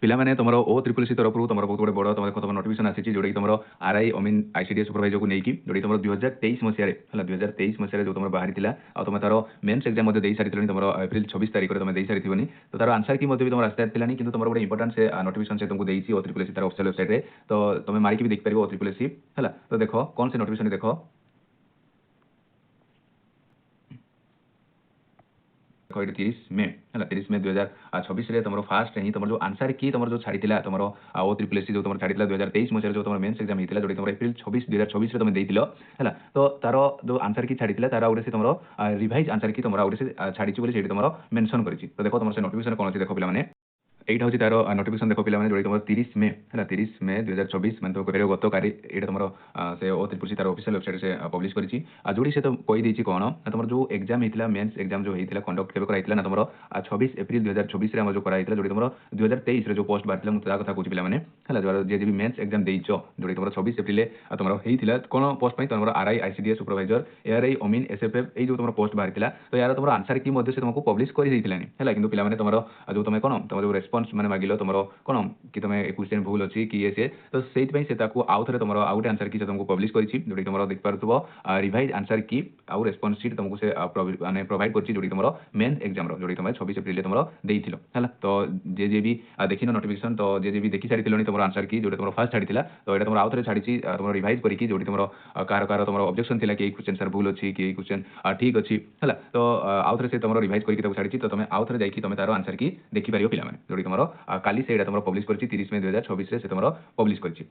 ପିଲାମାନେ ତମର OCCC ତରଫରୁ ତମର ବହୁତ ଗୋଟେ ବଡ଼ ତମର ଦେଖ ତମର ନୋଟିଫିକେସନ ଆସିଛି ଯୋଉଟା କି ତମର ଆରଆଇ ଅମିନ ଆଇସିଡିଏସ୍ ସୁପରଭାଇଜରକୁ ନେଇକି ଯୋଉଟା କି ତମର 2023 ମସିହାରେ ହେଲା 2023 ମସିହାରେ ଯୋଉ ତମର ବାହାରିଥିଲା ଆଉ ତମେ ତାର ମେନ୍ସ ଏକ୍ଜାମ ମଧ୍ୟ ଦେଇ ସାରିଥିଲଣି ତମର ଏପ୍ରିଲ 26 ତାରିଖରେ ତମେ ଦେଇ ସାରିଥିବନି ତ ତାର ଆନ୍ସର କି ମଧ୍ୟ ବି ତମର ଆସିସାରିଥିଲାନି କିନ୍ତୁ ତମର ଗୋଟେ ଇମ୍ପୋର୍ଟାଣ୍ଟ ସେ ନୋଟିଫିକେସନ ସେ ତମକୁ ଦେଇଛି OCCC ତାର ଅଫିସିଆଲ ୱେବସାଇଟରେ ତ ତମେ ମାରିକି ବି ଦେଖିପାରିବ OCCC ହେଲା ତ ଦେଖ କଣ ସେ ନୋଟିଫିକେସନ ଦେଖ ये 30 मे है 30 मे 2026 तुम फास्ट ही तुम जो आंसर की तुम जो छाड़ी तुम OCCC जो तुम छाड़ी 2023 मसीह जो तुम मेन्स एग्जाम होता जो तुम एप्रिल 26 2026 तुम देल है तो तार जो आंसर की छाड़ी तार गोटे तुम रिवाइज आंसर की तुम गोटे छाड़ी तुम मेंशन कर तो देखो तुम से नोटिफिकेशन कौन देखो पे এইটা হচ্ছে তার নোটিফিকেশন দেখো পিলামানে যোটা তোমার 30 মে হলা 30 মে 2024 মানে তো কইরে গত কারি এটা তোমার সে OCCC তার অফিশিয়াল ওয়েবসাইট সে পবলিশ করেছি আর যোডি সে তো কই দিয়েছি কোন না তোমার যে এক্সাম হইতিলা মেন্স এক্সাম যে হইতিলা কন্ডক্ট কেবে করা হইতিলা না তোমার 26 এপ্রিল 2024 রে আমরা যে করা হইতিলা যোডি তোমার 2023 রে যে পোস্ট বাতিলা মু তা কথা কইছি পিলামানে হলা যে যে মেন্স এক্সাম দেইছো যোডি তোমার 26 এপ্রিল রে তোমার হইতিলা কোন পোস্ট পাই তোমার আরআই আইসিডিএস সুপারভাইজর এআরআই অমিন এসএফএফ এই যে তোমার পোস্ট বাতিলা তো ইয়ার তোমার আনসার কি মধ্যে সে তোমাকে পবলিশ করে দিয়েছিলানি হলা কিন্তু পিলামানে তোমার যে তুমি কোন তোমার যে রেসপন্স মানে মাগিলো তোমার কোন কি তুমি क्वेश्चन भूल अछि कि ये से तो सेति पई से ताकू आउ थरे तुमरो आउट आंसर की से तुमको पब्लिश करिछि जोडी तुमरो देख पारथबो रिवाइज आंसर की आउ रेस्पोंस शीट तुमको से माने प्रोवाइड करछि जोडी तुमरो मेन एग्जाम रो जोडी तुम 26 एप्रिल तुमरो देइथिलो हला तो जे भी देखिनो नोटिफिकेशन तो जे भी देखि सारिथिलोनी तुमरो आंसर की जोडी तुमरो फर्स्ट छाडिथिला तो एटा तुमरो आउ थरे छाडिछि तुमरो रिवाइज करिकि जोडी तुमरो कार तुमरो ऑब्जेक्शन थिला कि क्वेश्चन सर भूल अछि कि क्वेश्चन ठीक अछि हला तो आउ थरे से तुमरो रिवाइज करिकि ताकू छाडिछि तो तुम आउ थरे जाइकि तुम तारो आंसर की देखि पारियो पिला माने जोडी तुमरो काली से एटा तुमरो पब्लिश करछि 30 मे 2026 रे से तुमरो पब्लिश करछि।